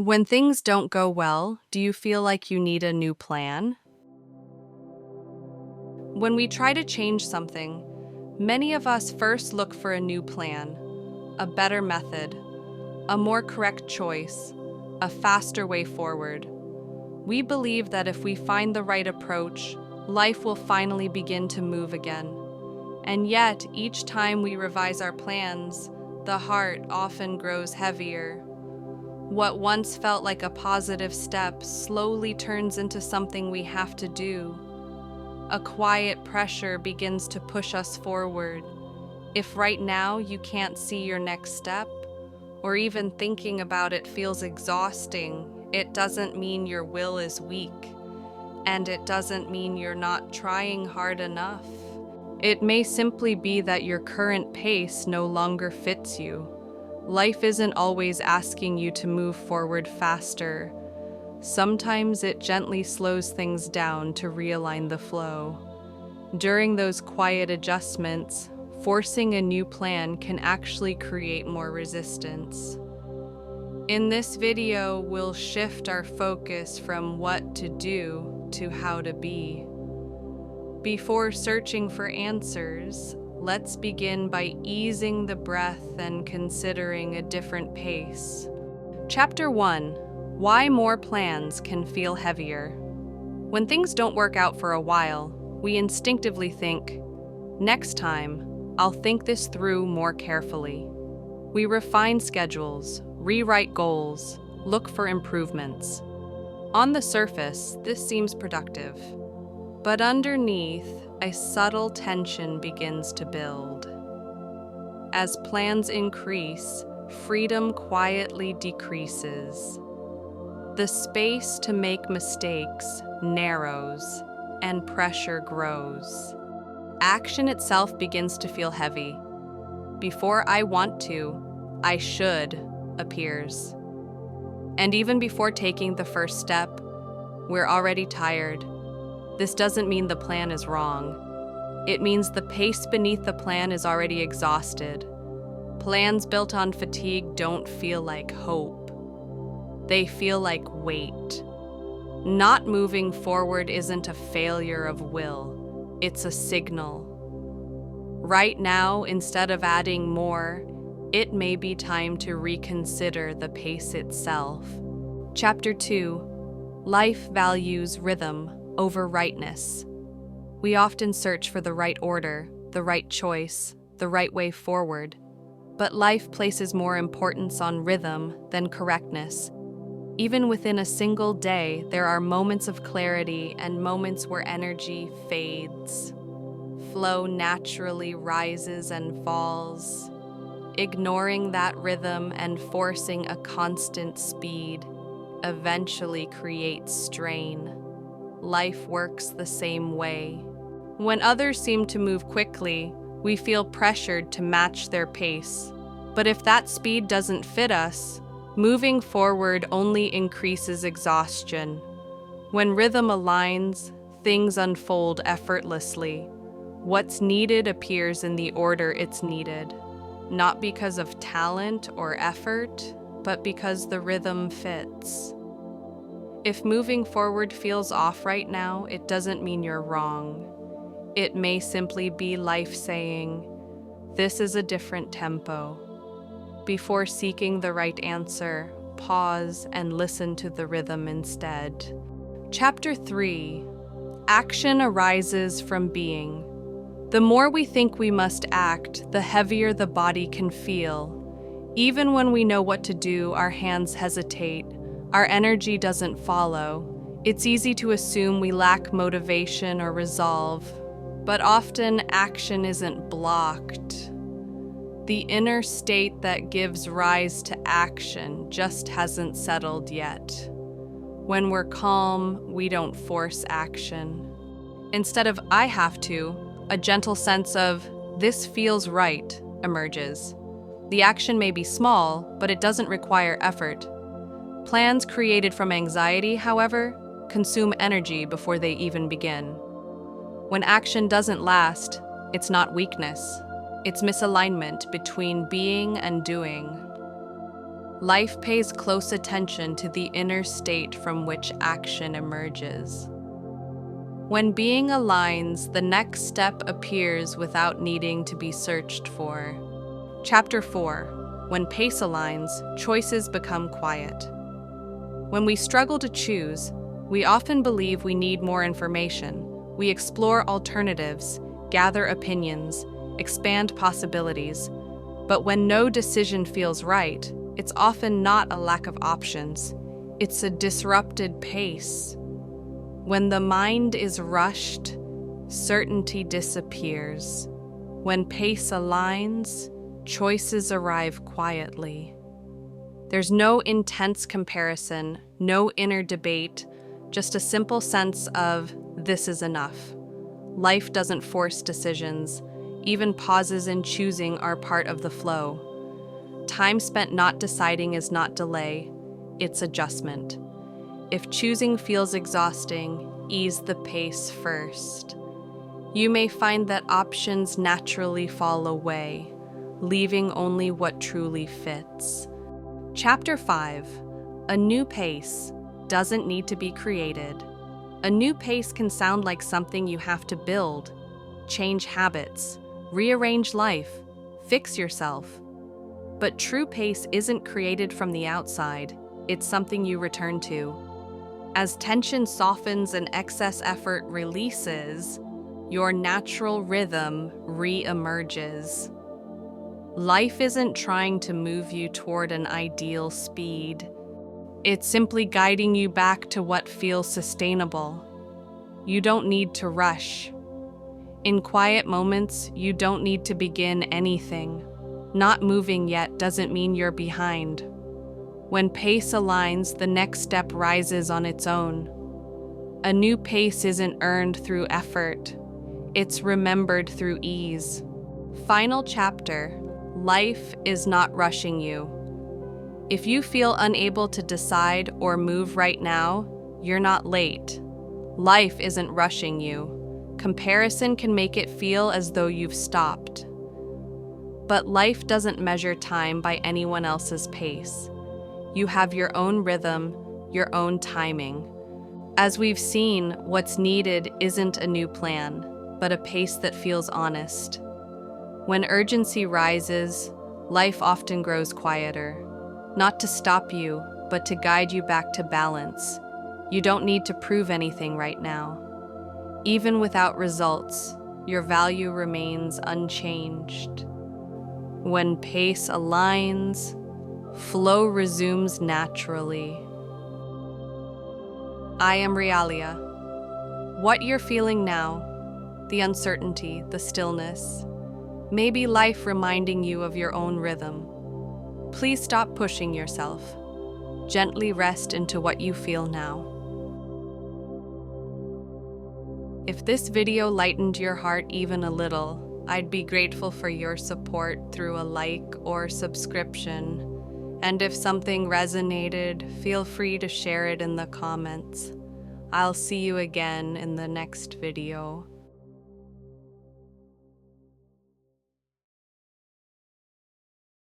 When things don't go well, do you feel like you need a new plan? When we try to change something, many of us first look for a new plan, a better method, a more correct choice, a faster way forward. We believe that if we find the right approach, life will finally begin to move again. And yet, each time we revise our plans, the heart often grows heavier. What once felt like a positive step slowly turns into something we have to do. A quiet pressure begins to push us forward. If right now you can't see your next step, or even thinking about it feels exhausting, it doesn't mean your will is weak, and it doesn't mean you're not trying hard enough. It may simply be that your current pace no longer fits you. Life isn't always asking you to move forward faster. Sometimes it gently slows things down to realign the flow. During those quiet adjustments, forcing a new plan can actually create more resistance. In this video, we'll shift our focus from what to do to how to be. Before searching for answers, let's begin by easing the breath and considering a different pace. Chapter 1: Why More Plans Can Feel Heavier. When things don't work out for a while, we instinctively think, next time, I'll think this through more carefully. We refine schedules, rewrite goals, look for improvements. On the surface, this seems productive. But underneath, a subtle tension begins to build. As plans increase, freedom quietly decreases. The space to make mistakes narrows, and pressure grows. Action itself begins to feel heavy. Before I want to, I should appears. And even before taking the first step, we're already tired. This doesn't mean the plan is wrong. It means the pace beneath the plan is already exhausted. Plans built on fatigue don't feel like hope. They feel like weight. Not moving forward isn't a failure of will. It's a signal. Right now, instead of adding more, it may be time to reconsider the pace itself. Chapter 2: Life Values Rhythm over Rightness. We often search for the right order, the right choice, the right way forward. But life places more importance on rhythm than correctness. Even within a single day, there are moments of clarity and moments where energy fades. Flow naturally rises and falls. Ignoring that rhythm and forcing a constant speed eventually creates strain. Life works the same way. When others seem to move quickly, we feel pressured to match their pace. But if that speed doesn't fit us, moving forward only increases exhaustion. When rhythm aligns, things unfold effortlessly. What's needed appears in the order it's needed, not because of talent or effort, but because the rhythm fits. If moving forward feels off right now, it doesn't mean you're wrong. It may simply be life saying, this is a different tempo. Before seeking the right answer, pause and listen to the rhythm instead. Chapter 3: Action Arises from Being. The more we think we must act, the heavier the body can feel. Even when we know what to do, our hands hesitate. Our energy doesn't follow. It's easy to assume we lack motivation or resolve, but often action isn't blocked. The inner state that gives rise to action just hasn't settled yet. When we're calm, we don't force action. Instead of I have to, a gentle sense of this feels right emerges. The action may be small, but it doesn't require effort. Plans created from anxiety, however, consume energy before they even begin. When action doesn't last, it's not weakness. It's misalignment between being and doing. Life pays close attention to the inner state from which action emerges. When being aligns, the next step appears without needing to be searched for. Chapter 4. When pace aligns, choices become quiet. When we struggle to choose, we often believe we need more information. We explore alternatives, gather opinions, expand possibilities. But when no decision feels right, it's often not a lack of options. It's a disrupted pace. When the mind is rushed, certainty disappears. When pace aligns, choices arrive quietly. There's no intense comparison, no inner debate, just a simple sense of, this is enough. Life doesn't force decisions. Even pauses in choosing are part of the flow. Time spent not deciding is not delay, it's adjustment. If choosing feels exhausting, ease the pace first. You may find that options naturally fall away, leaving only what truly fits. Chapter 5. A new pace doesn't need to be created. A new pace can sound like something you have to build, change habits, rearrange life, fix yourself. But true pace isn't created from the outside, it's something you return to. As tension softens and excess effort releases, your natural rhythm re-emerges. Life isn't trying to move you toward an ideal speed. It's simply guiding you back to what feels sustainable. You don't need to rush. In quiet moments, you don't need to begin anything. Not moving yet doesn't mean you're behind. When pace aligns, the next step rises on its own. A new pace isn't earned through effort. It's remembered through ease. Final chapter. Life is not rushing you. If you feel unable to decide or move right now, you're not late. Life isn't rushing you. Comparison can make it feel as though you've stopped. But life doesn't measure time by anyone else's pace. You have your own rhythm, your own timing. As we've seen, what's needed isn't a new plan, but a pace that feels honest. When urgency rises, life often grows quieter. Not to stop you, but to guide you back to balance. You don't need to prove anything right now. Even without results, your value remains unchanged. When pace aligns, flow resumes naturally. I am Realia. What you're feeling now, the uncertainty, the stillness, may be life reminding you of your own rhythm. Please stop pushing yourself. Gently rest into what you feel now. If this video lightened your heart even a little, I'd be grateful for your support through a like or subscription. And if something resonated, feel free to share it in the comments. I'll see you again in the next video.